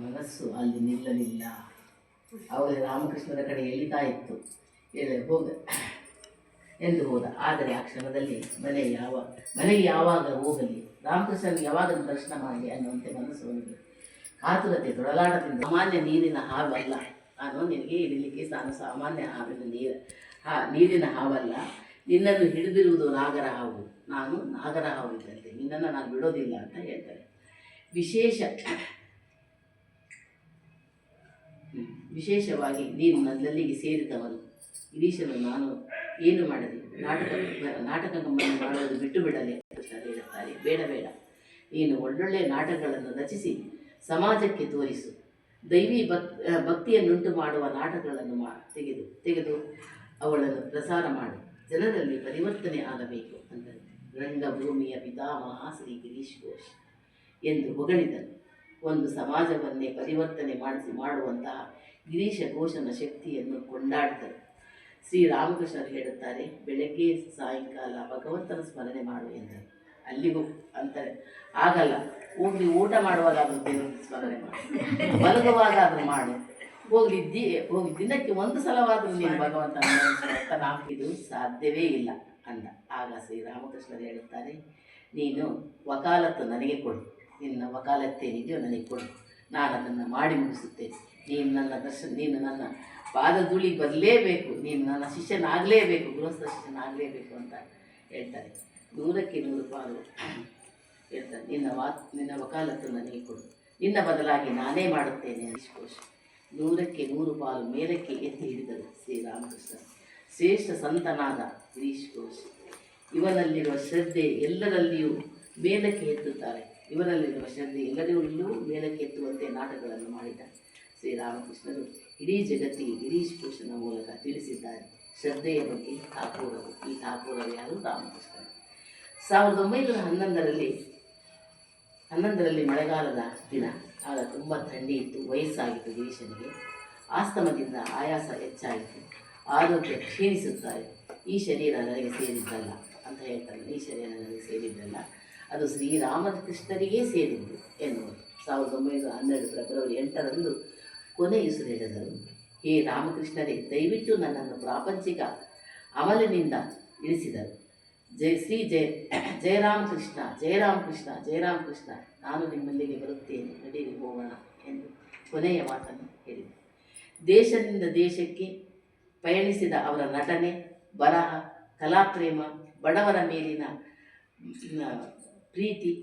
ಮನಸ್ಸು ಅಲ್ಲಿ ನಿಲ್ಲಲಿಲ್ಲ. ಅವಾಗ ರಾಮಕೃಷ್ಣರ ಕಡೆ ಎಳಿತಾ ಇತ್ತು, ಹೋಗ ಎಂದು ಹೋದ. ಆದರೆ ಆ ಕ್ಷಣದಲ್ಲಿ ಮನೆಗೆ ಯಾವಾಗ ಹೋಗಲಿ, ರಾಮಕೃಷ್ಣನಿಗೆ ಯಾವಾಗ ದರ್ಶನ ಮಾಡಲಿ ಅನ್ನುವಂತೆ ಮನಸ್ಸು ಅವನಿಗೆ ಕಾತುರತೆ ತೊಡಲಾಟದಿಂದ. ಸಾಮಾನ್ಯ ನೀರಿನ ಹಾವಲ್ಲ ನಾನು, ನಿನಗೆ ಹಿಡಿಲಿಕ್ಕೆ ನಾನು ಸಾಮಾನ್ಯ ನೀರಿನ ಹಾವಲ್ಲ, ನಿನ್ನನ್ನು ಹಿಡಿದಿರುವುದು ನಾಗರ ಹಾವು, ನಾನು ನಾಗರ ಹಾವು ಇದ್ದಂತೆ, ನಿನ್ನನ್ನು ನಾನು ಬಿಡೋದಿಲ್ಲ ಅಂತ ಹೇಳ್ತಾರೆ. ವಿಶೇಷವಾಗಿ ನೀನು ನನ್ನಲ್ಲಿಗೆ ಸೇರಿದವನು ಗಿರೀಶನು, ನಾನು ಏನು ಮಾಡಲಿ, ನಾಟಕವನ್ನು ಮಾಡುವುದು ಬಿಟ್ಟು ಬಿಡಲಿ ಅಂತ ಹೇಳುತ್ತಾರೆ. ಬೇಡ, ನೀನು ಒಳ್ಳೊಳ್ಳೆ ನಾಟಕಗಳನ್ನು ರಚಿಸಿ ಸಮಾಜಕ್ಕೆ ತೋರಿಸು. ದೈವಿ ಭಕ್ತಿಯನ್ನುಂಟು ಮಾಡುವ ನಾಟಕಗಳನ್ನು ತೆಗೆದು ಅವುಗಳನ್ನು ಪ್ರಸಾರ ಮಾಡು. ಜನರಲ್ಲಿ ಪರಿವರ್ತನೆ ಆಗಬೇಕು ಅಂತ ರಂಗಭೂಮಿಯ ಪಿತಾಮಹ ಶ್ರೀ ಗಿರೀಶ್ ಘೋಷ್ ಎಂದು ಹೊಗಳಿದನು. ಒಂದು ಸಮಾಜವನ್ನೇ ಪರಿವರ್ತನೆ ಮಾಡುವಂತಹ ಗಿರೀಶ ಘೋಷನ ಶಕ್ತಿಯನ್ನು ಕೊಂಡಾಡಿದರು. ಶ್ರೀರಾಮಕೃಷ್ಣರು ಹೇಳುತ್ತಾರೆ, ಬೆಳಗ್ಗೆ ಸಾಯಂಕಾಲ ಭಗವಂತನ ಸ್ಮರಣೆ ಮಾಡು ಎಂದರು. ಅಲ್ಲಿಗೂ ಅಂತಾರೆ, ಆಗಲ್ಲ, ಹೋಗ್ಲಿ ಊಟ ಮಾಡುವಾಗಾದರೂ ದೇವರ ಸ್ಮರಣೆ ಮಾಡು, ಮಲಗುವಾಗಾದರೂ ಮಾಡು, ಹೋಗಿ ದಿನಕ್ಕೆ ಒಂದು ಸಲವಾದರೂ ನೀನು ಭಗವಂತನ ಹಾಕಿದ್ದು ಸಾಧ್ಯವೇ ಇಲ್ಲ ಅಂದ. ಆಗ ಶ್ರೀರಾಮಕೃಷ್ಣರು ಹೇಳುತ್ತಾರೆ, ನೀನು ವಕಾಲತ್ತು ನನಗೆ ಕೊಡು, ನಿನ್ನ ವಕಾಲತ್ತೇನಿದೆಯೋ ನನಗೆ ಕೊಡು, ನಾನು ಅದನ್ನು ಮಾಡಿ ಮುಗಿಸುತ್ತೇನೆ. ನೀನು ನನ್ನ ಪಾದಧೂಳಿ ಬರಲೇಬೇಕು, ನೀನು ನನ್ನ ಶಿಷ್ಯನಾಗಲೇಬೇಕು, ಗೃಹಸ್ಥ ಶಿಷ್ಯನಾಗಲೇಬೇಕು ಅಂತ ಹೇಳ್ತಾರೆ. 100ಕ್ಕೆ 100 ಪಾಲು ಹೇಳ್ತಾರೆ, ನಿನ್ನ ವಕಾಲತ್ತು ನನಗೆ ಕೊಡು, ನಿನ್ನ ಬದಲಾಗಿ ನಾನೇ ಮಾಡುತ್ತೇನೆ. ಗಿರೀಶ್ ಘೋಷ್ 100ಕ್ಕೆ 100 ಪಾಲು ಮೇಲಕ್ಕೆ ಎತ್ತಿ ಹಿಡಿದರು ಶ್ರೀರಾಮಕೃಷ್ಣ. ಶ್ರೇಷ್ಠ ಸಂತನಾದ ಗಿರೀಶ್ ಘೋಷ್ ಇವನಲ್ಲಿರುವ ಶ್ರದ್ಧೆ ಎಲ್ಲರಲ್ಲಿಯೂ ಮೇಲಕ್ಕೆ ಎತ್ತುತ್ತಾರೆ. ಇವನಲ್ಲಿರುವ ಶ್ರದ್ಧೆ ಎಲ್ಲರಿಗೂ ಮೇಲಕ್ಕೆ ಎತ್ತುವಂತೆ ನಾಟಕಗಳನ್ನು ಮಾಡಿದ ಶ್ರೀರಾಮಕೃಷ್ಣರು ಇಡೀ ಜಗತ್ತಿಗೆ ಗಿರೀಶ್ ಘೋಷನ ಮೂಲಕ ತಿಳಿಸಿದ್ದಾರೆ ಶ್ರದ್ಧೆಯ ಬಗ್ಗೆ. ಈ ಠಾಕೂರರು ಯಾರು? ರಾಮಕೃಷ್ಣ. 1911ರಲ್ಲಿ ಮಳೆಗಾಲದ ದಿನ. ಆಗ ತುಂಬ ಥಂಡಿ ಇತ್ತು, ವಯಸ್ಸಾಗಿತ್ತು ಗಿರೀಶನಿಗೆ. ಆಸ್ತಮದಿಂದ ಆಯಾಸ ಹೆಚ್ಚಾಯಿತು, ಆರೋಗ್ಯ ಕ್ಷೀಣಿಸುತ್ತಾರೆ. ಈ ಶರೀರ ನನಗೆ ಸೇರಿದ್ದಲ್ಲ ಅಂತ ಹೇಳ್ತಾರೆ. ಈ ಶರೀರ ನನಗೆ ಸೇರಿದ್ದಲ್ಲ, ಅದು ಶ್ರೀರಾಮಕೃಷ್ಣರಿಗೆ ಸೇರಿದ್ದು ಎನ್ನುವುದು. 1912 ಫೆಬ್ರವರಿ 8ರಂದು ಕೊನೆಯುಸಿರೆಳೆದರು. ಹೇ ರಾಮಕೃಷ್ಣರೇ, ದಯವಿಟ್ಟು ನನ್ನನ್ನು ಪ್ರಾಪಂಚಿಕ ಅಮಲಿನಿಂದ ಇಳಿಸಿದರು. ಜಯರಾಮಕೃಷ್ಣ, ನಾನು ನಿಮ್ಮಲ್ಲಿಗೆ ಬರುತ್ತೇನೆ, ನಡೀರಿ ಹೋಗೋಣ ಎಂದು ಕೊನೆಯ ಮಾತನ್ನು ಹೇಳಿದರು. ದೇಶದಿಂದ ದೇಶಕ್ಕೆ ಪಯಣಿಸಿದ ಅವರ ನಟನೆ, ಬರಹ, ಕಲಾಪ್ರೇಮ, ಬಡವರ ಮೇಲಿನ ಪ್ರೀತಿ,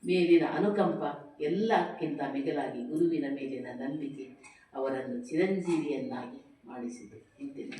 ಮೇಲಿನ ಅನುಕಂಪ, ಎಲ್ಲಕ್ಕಿಂತ ಮಿಗಿಲಾಗಿ ಗುರುವಿನ ಮೇಲಿನ ನಂಬಿಕೆ ಅವರನ್ನು ಚಿರಂಜೀವಿಯನ್ನಾಗಿ ಮಾಡಿಸಿತು. ಇಂತಿನ